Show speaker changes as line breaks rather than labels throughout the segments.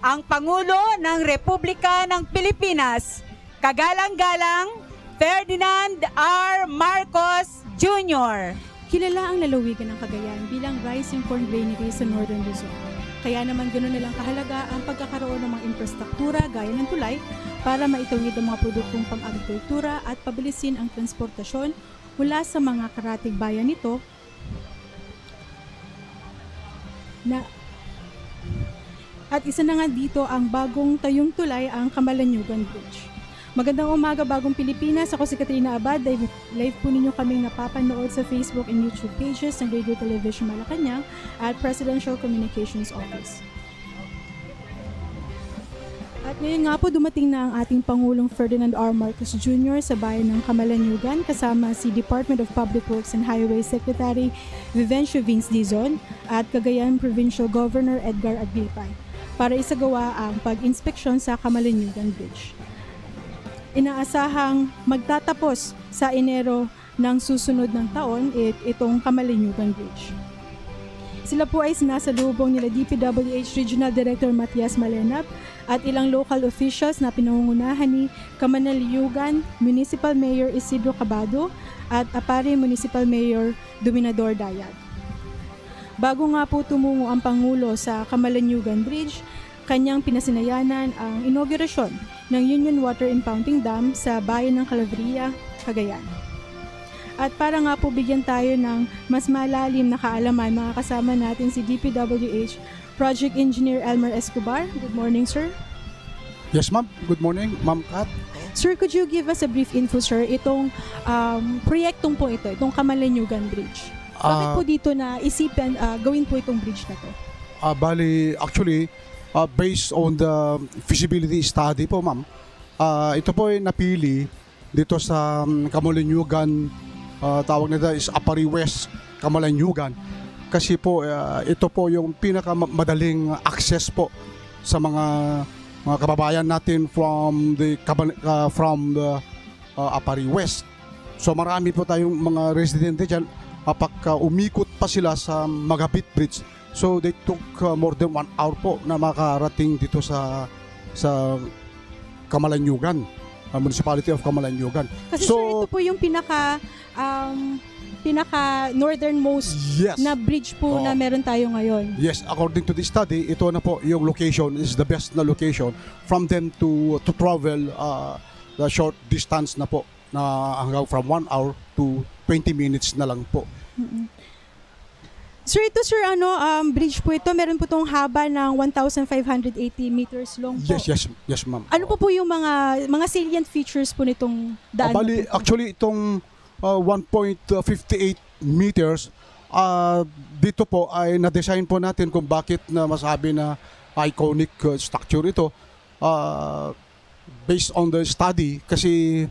ang Pangulo ng Republika ng Pilipinas, kagalang-galang Ferdinand R. Marcos Jr.
Kilala ang lalawigan ng Cagayan bilang rising corn granary sa Northern Luzon. Kaya naman ganoon na lang kahalaga ang pagkakaroon ng mga infrastruktura gaya ng tulay para maitawid ang mga produktong pang-agrikultura at pabilisin ang transportasyon mula sa mga karatig bayan nito at isa na nga dito ang bagong tayong tulay, ang Camalaniugan Bridge. Magandang umaga bagong Pilipinas, ako si Katrina Abad. Live po ninyo kaming napapanood sa Facebook and YouTube pages ng Radio Television Malacanang at Presidential Communications Office. At ngayon nga po dumating na ang ating Pangulong Ferdinand R. Marcos Jr. sa bayan ng Camalaniugan kasama si Department of Public Works and Highways Secretary Vivencio Vince Dizon at Cagayan Provincial Governor Edgar Aglipay para isagawa ang pag-inspeksyon sa Camalaniugan Bridge. Inaasahang magtatapos sa Enero ng susunod ng taon itong Camalaniugan Bridge. Sila po ay sinasalubong nila DPWH Regional Director Matias Malenap at ilang local officials na pinangungunahan ni Camalaniugan Municipal Mayor Isidro Cabado at Apari Municipal Mayor Dominador Dayag. Bago nga po tumungo ang Pangulo sa Camalaniugan Bridge, kanyang pinasinayanan ang inaugurasyon ng Union Water Impounding Dam sa bayan ng Calabria, Cagayan. At para nga po bigyan tayo ng mas malalim na kaalaman, mga kasama natin si DPWH Project Engineer Elmer Escobar. Good morning, sir.
Yes, ma'am. Good morning, ma'am Kat.
Sir, could you give us a brief info, sir, itong proyektong po ito, itong Camalaniugan Bridge? Bakit po dito na isipan gawin po itong bridge na to?
Actually, based on the feasibility study po, ma'am, ito po ay napili dito sa Camalaniugan, tawag nila is Apari West Camalaniugan, kasi po ito po yung pinakamadaling access po sa mga kababayan natin from the Apari West. So marami po tayong mga residente dyan, pagka umikot pa sila sa Magapit Bridge. So they took more than 1 hour po na makarating dito sa Camalaniugan, Municipality of Camalaniugan.
Kasi so, sir, ito po yung pinaka northernmost na bridge po na meron tayo ngayon.
Yes, according to the study, ito na po yung location is the best na location from them to travel the short distance na po na hanggang from 1 hour to 20 minutes na lang po.
Mm-hmm. Sir, ito sir, bridge po ito, meron po itong haba ng 1,580 meters long po.
Yes ma'am.
Ano po yung mga salient features po nitong daan?
Actually, itong 1.58 meters, dito po ay na-design po natin kung bakit na masabi na iconic structure ito. Based on the study, kasi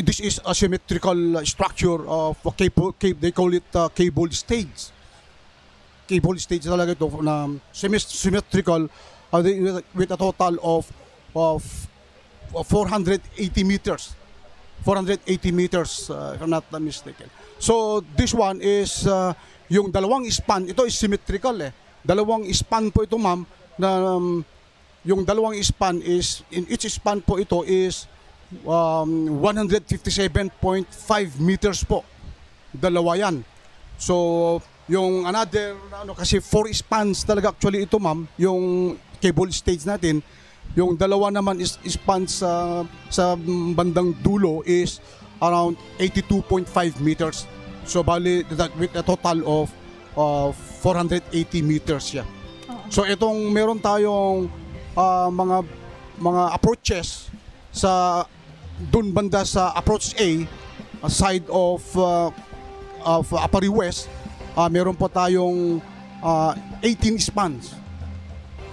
this is a symmetrical structure of cable, they call it cable stage. Cable stage talaga ito na symmetrical with a total of 480 meters. 480 meters, if I'm not mistaken. So this one is yung dalawang span, ito is symmetrical Dalawang span po ito, ma'am, na yung dalawang span is, in each span po ito is 157.5 meters po. Dalawa yan. So, yung another, kasi 4 spans talaga actually ito, ma'am, yung cable stage natin. Yung dalawa naman is spans sa bandang dulo is around 82.5 meters. So, bali, with a total of 480 meters yan. So, itong meron tayong mga approaches sa dun banda sa approach A, side of Apari West, meron po tayong 18 spans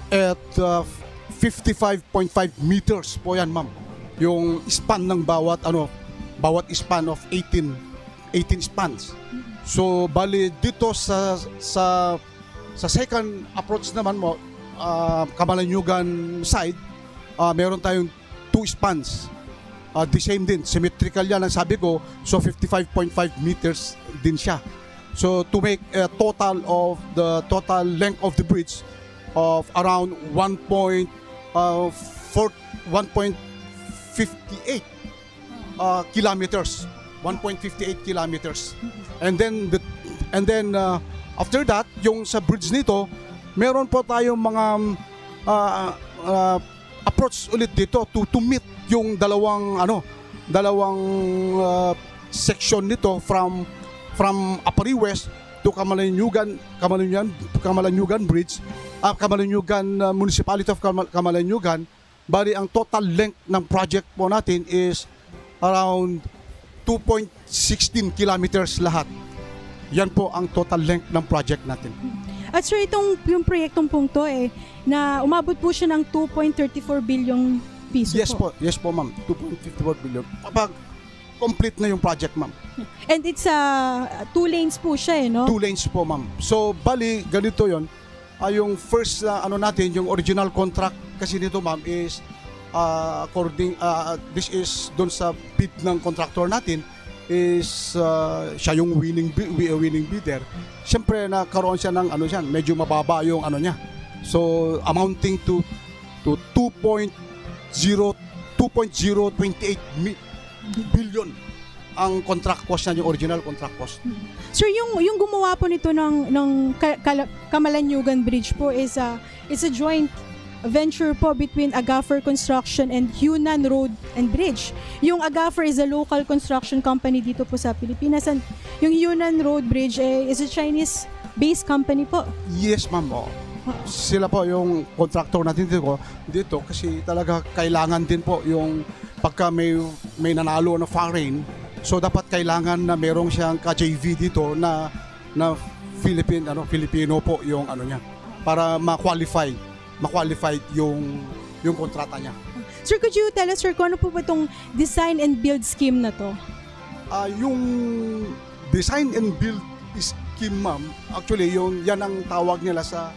at 55.5 meters po yan, ma'am. Yung span ng bawat span of 18 spans. So bali dito sa second approach naman mo, Camalaniugan side, meron tayong 2 spans. The same din, symmetrical yan ang sabi ko, so 55.5 meters din siya. So to make a total of the total length of the bridge of around 1.58 kilometers. 1.58 kilometers. And then after that, yung sa bridge nito, meron po tayong mga approach ulit dito to meet yung dalawang section nito from Apari West to Camalanyugan Bridge, Camalanyugan Municipality of Camalanyugan. Bali ang total length ng project po natin is around 2.16 kilometers lahat. Yan po ang total length ng project natin.
At sir, yung proyektong pong to na umabot po siya ng 2.34 billion piso po.
Yes po ma'am, 2.54 billion. Kapag complete na yung project ma'am.
And it's 2 lanes po siya no?
2 lanes po ma'am. So bali, ganito yon. Yung first natin, yung original contract kasi nito ma'am is this is doon sa bid ng contractor natin is siya yung winning bidder. Siyempre nakaroon siya ng medyo mababa yung niya. So amounting to 2.028 billion ang contract cost niya, yung original contract cost.
Sir, yung gumawa po nito ng Camalanyugan Bridge po is a joint venture po between Agafor Construction and Hunan Road and Bridge. Yung Agafor is a local construction company dito po sa Pilipinas, and yung Hunan Road Bridge is a Chinese-based company po.
Yes, ma'am. Sila po yung contractor natin dito kasi talaga kailangan din po yung pagka may nanalo na foreign, so dapat kailangan na merong siyang ka-JV dito na Filipino po yung niya para ma-qualify yung kontrata niya.
Sir, could you tell us, sir, kung ano po ba itong design and build scheme na to?
Yung design and build scheme, ma'am, actually, yan ang tawag nila sa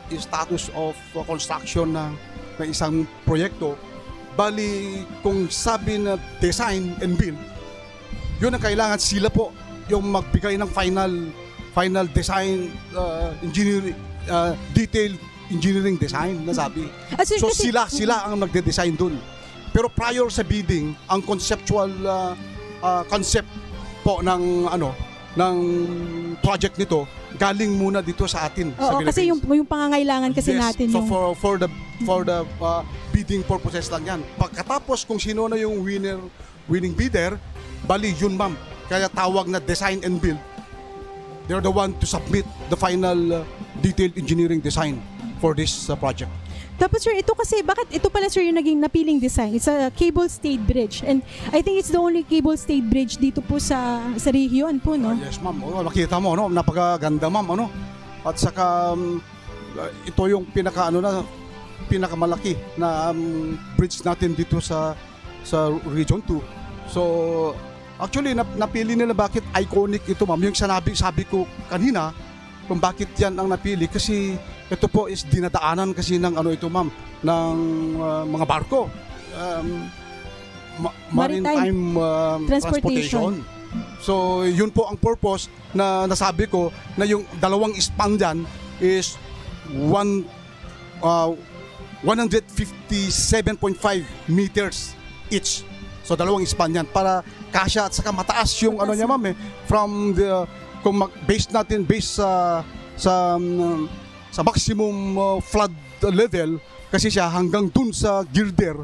status of construction ng isang proyekto. Bali, kung sabi na design and build, yun ang kailangan sila po yung magbigay ng final design, engineering, detailed engineering design na sabi. So sila ang nagde-design dun. Pero prior sa bidding, ang conceptual concept po ng project nito galing muna dito sa atin.
Oo,
sa
kasi yung pangangailangan kasi natin.
So for the bidding purposes lang yan. Pagkatapos kung sino na yung winning bidder, bali yun ma'am. Kaya tawag na design and build. They're the one to submit the final detailed engineering design for this project.
Tapos sir, ito kasi, bakit ito pala sir yung naging napiling design? It's a cable-stayed bridge, and I think it's the only cable-stayed bridge dito po sa region po, no?
Yes ma'am, nakita mo, napakaganda ma'am, at saka ito yung pinakamalaki na bridge natin dito sa Region 2. So actually napili nila bakit iconic ito ma'am, yung sabi ko kanina kung bakit yan ang napili, kasi ito po is dinadaanan kasi ng ito ma'am, ng mga barko, maritime transportation. So yun po ang purpose na nasabi ko na yung dalawang span dyan is 157.5 meters each. So dalawang span yan para kasya, at saka mataas yung niya ma'am from the based sa maximum flood level, kasi siya hanggang dun sa girder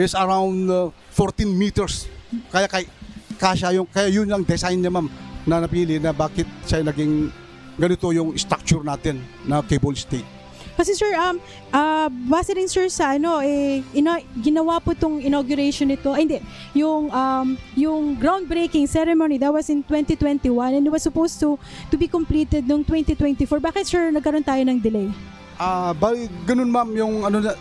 is around 14 meters. Kaya yun ang design niya ma'am na napili na bakit siya naging ganito yung structure natin na cable stay.
Kasi sir, base rin sir sa ginawa po itong inauguration nito, yung groundbreaking ceremony, that was in 2021 and it was supposed to be completed noong 2024. Bakit sir nagkaroon tayo ng delay?
Ganun ma'am, yung na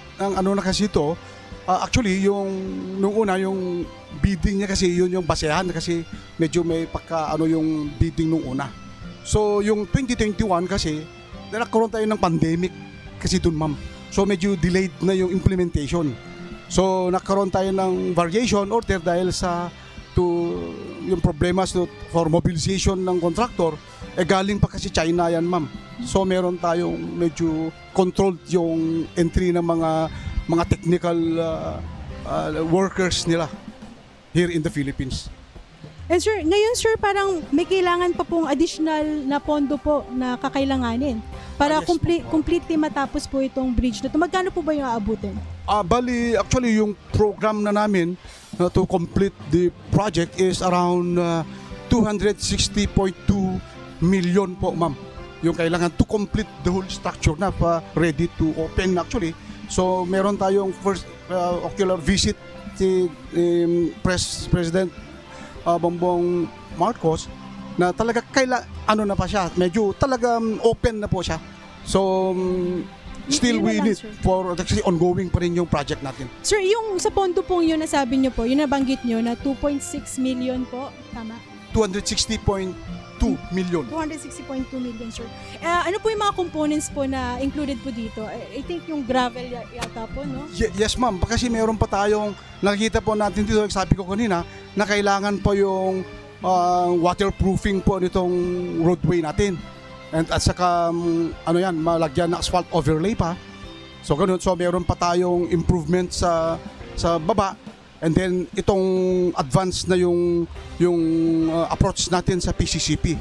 kasi ito, actually yung nung una yung bidding niya kasi yun yung basehan, kasi medyo may yung bidding nung una. So yung 2021 kasi nagkaroon tayo ng pandemic kasi dun ma'am. So medyo delayed na yung implementation. So nagkaroon tayo ng variation order dahil yung problema for mobilization ng contractor, galing pa kasi China yan ma'am. So meron tayong medyo controlled yung entry ng mga technical workers nila here in the Philippines.
And sir, ngayon sir, parang may kailangan pa pong additional na pondo po na kakailanganin para
Yes.
completely matapos po itong bridge na ito. Magkano po ba yung aabutin?
Bali, actually yung program na namin to complete the project is around 260.2 million po, ma'am. Yung kailangan to complete the whole structure na pa ready to open actually. So meron tayong first ocular visit si President Bongbong Marcos na talaga ano na pa siya, medyo talagang open na po siya. So still
Yun na
we
lang,
need
sir.
for actually ongoing pa rin yung project natin.
Sir, yung sa pondo pong yun na sabi niyo po, yun nabanggit niyo na 2.6 million po, tama?
260.2 million.
260.2 million, sir. Ano po yung mga components po na included po dito? I think yung gravel yata po, no?
Yes, ma'am. Kasi meron pa tayong nakikita po natin dito, sabi ko kanina, na kailangan pa yung waterproofing po nitong roadway natin. And at saka, malagyan na asphalt overlay pa. So, ganun. So, meron pa tayong improvement sa baba. And then, itong advance na yung approach natin sa PCCP.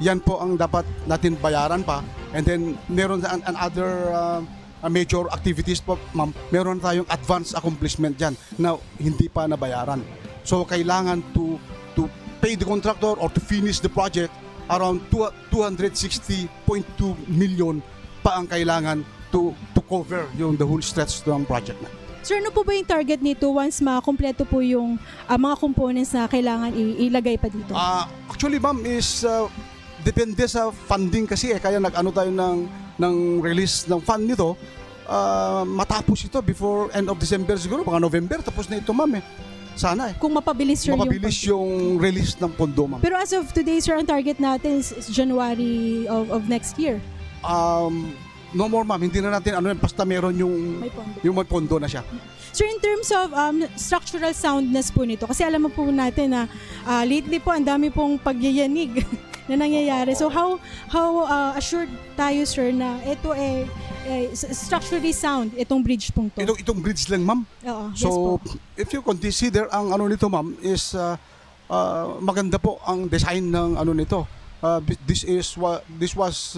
Yan po ang dapat natin bayaran pa. And then, meron another major activities po, ma'am. Meron tayong advance accomplishment dyan na hindi pa nabayaran. So, kailangan to pay the contractor or to finish the project around 260.2 million pa ang kailangan to cover yung the whole stretch ng project na.
Sir, ano po ba yung target nito once makompleto po yung mga components na kailangan ilagay pa dito?
Actually, ma'am, is depende sa funding kasi kaya nag-ano tayo ng release ng fund nito. Matapos ito before end of December siguro, mga November, tapos na ito, ma'am Sana
Kung mapabilis, sir,
mapabilis yung release ng pondo, ma'am.
Pero as of today, sir, ang target natin is January of next year.
No more, ma'am. Hindi na natin basta meron
May pondo.
yung may pondo na siya.
Sir, in terms of structural soundness po nito, kasi alam mo po natin na lately po ang dami pong pagyayanig na nangyayari. So how assured tayo, sir, na ito structurally sound itong bridge pong to?
Itong bridge lang, ma'am.
Oo,
So,
yes po.
if you consider ang nito, ma'am, is maganda po ang design ng nito. This was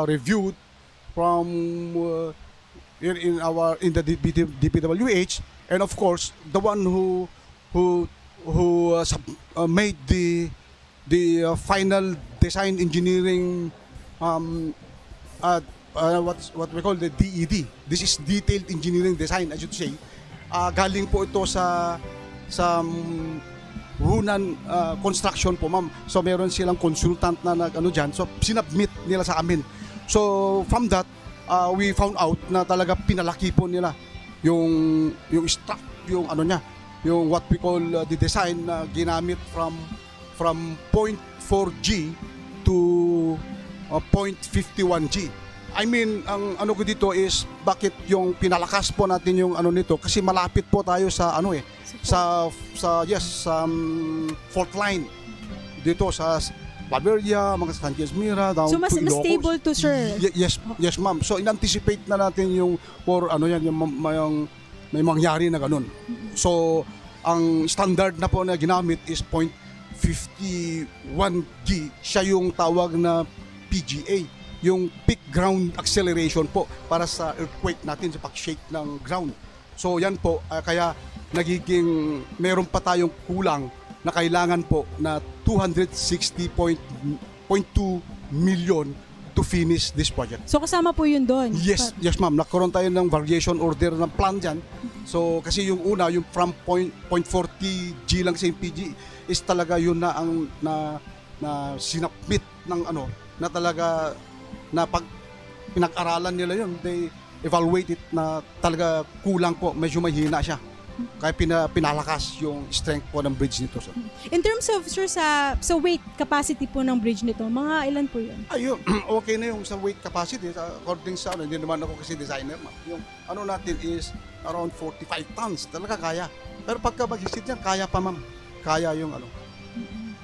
reviewed from in the DPWH, and of course the one who made the final design engineering what we call the DED. This is detailed engineering design, I should say. Galing po ito sa Hunan Construction po, ma'am. So meron silang consultant na diyan. So sinubmit nila sa amin. So from that, we found out na talaga pinalaki po nila yung yung what we call the design na ginamit from 0.4G to 0.51G. I mean, ang ko dito is bakit yung pinalakas po natin yung nito kasi malapit po tayo sa fault line dito sa Bavaria, mga Sanchez Mira, down
So mas
to Ilocos.
stable to, sir.
Yes, ma'am. So in-anticipate na natin yung may mangyari na ganun. So ang standard na po na ginamit is 0.51G. Siya yung tawag na PGA, yung peak ground acceleration po para sa earthquake natin, sa pag-shake ng ground. So yan po, kaya nagiging meron pa tayong kulang na kailangan po na 260.2 million to finish this project.
So kasama po yun doon?
Yes, ma'am. Nagkaroon tayo ng variation order ng plan dyan. So kasi yung una, yung from 0.40G lang sa PG is talaga yun na ang na sinapmit ng na talaga na pag pinag-aralan nila yun, they evaluate it na talaga kulang po, medyo mahina siya. Kaya pinalakas yung strength po ng bridge nito, sir.
In terms of, sir, sa weight capacity po ng bridge nito, mga ilan po yun?
Ayun, okay na yung sa weight capacity. According sa hindi naman ako kasi designer, ma'am. Yung natin is around 45 tons. Talaga kaya. Pero pagka mag-hit yan, kaya pa, ma'am. Kaya yung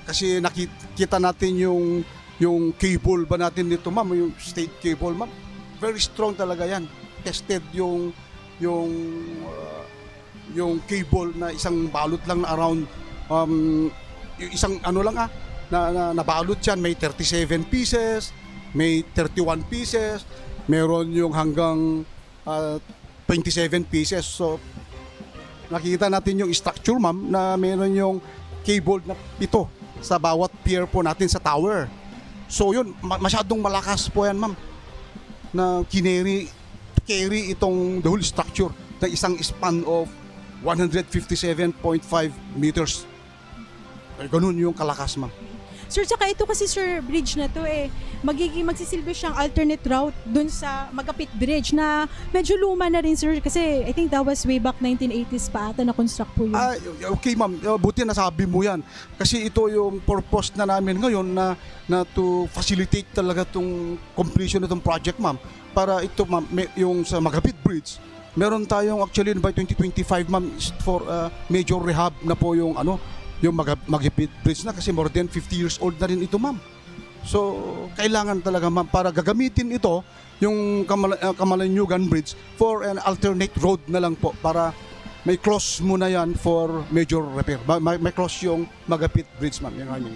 Kasi nakita natin yung yung cable ba natin dito, ma'am, yung state cable, ma'am, very strong talaga yan. Tested yung cable na isang balot lang na around yung isang ano lang na nabalot yan, may 37 pieces, may 31 pieces, meron yung hanggang 27 pieces. So nakita natin yung structure, ma'am, na meron yung cable na 7 sa bawat pier po natin sa tower. So yun, masyadong malakas po yan, ma'am, na carry itong the whole structure ng isang span of 157.5 meters. Ganun yung kalakas, ma'am.
Sir, tsaka ito kasi, sir, bridge na to magsisilbi siyang alternate route dun sa Magapit Bridge na medyo luma na rin, sir, kasi I think that was way back 1980s pa ata na-construct po yun.
Okay, ma'am, buti nasabi mo yan kasi ito yung purpose na namin ngayon na to facilitate talaga tong completion ng project, ma'am, para ito, ma'am, yung sa Magapit Bridge meron tayong actually by 2025, ma'am, for major rehab na po yung yung Magapit Bridge na kasi more than 50 years old na rin ito, ma'am. So, kailangan talaga, ma'am, para gagamitin ito, yung Camalanyugan Bridge for an alternate road na lang po para may close muna yan for major repair. May close yung Magapit Bridge, ma'am. Yan,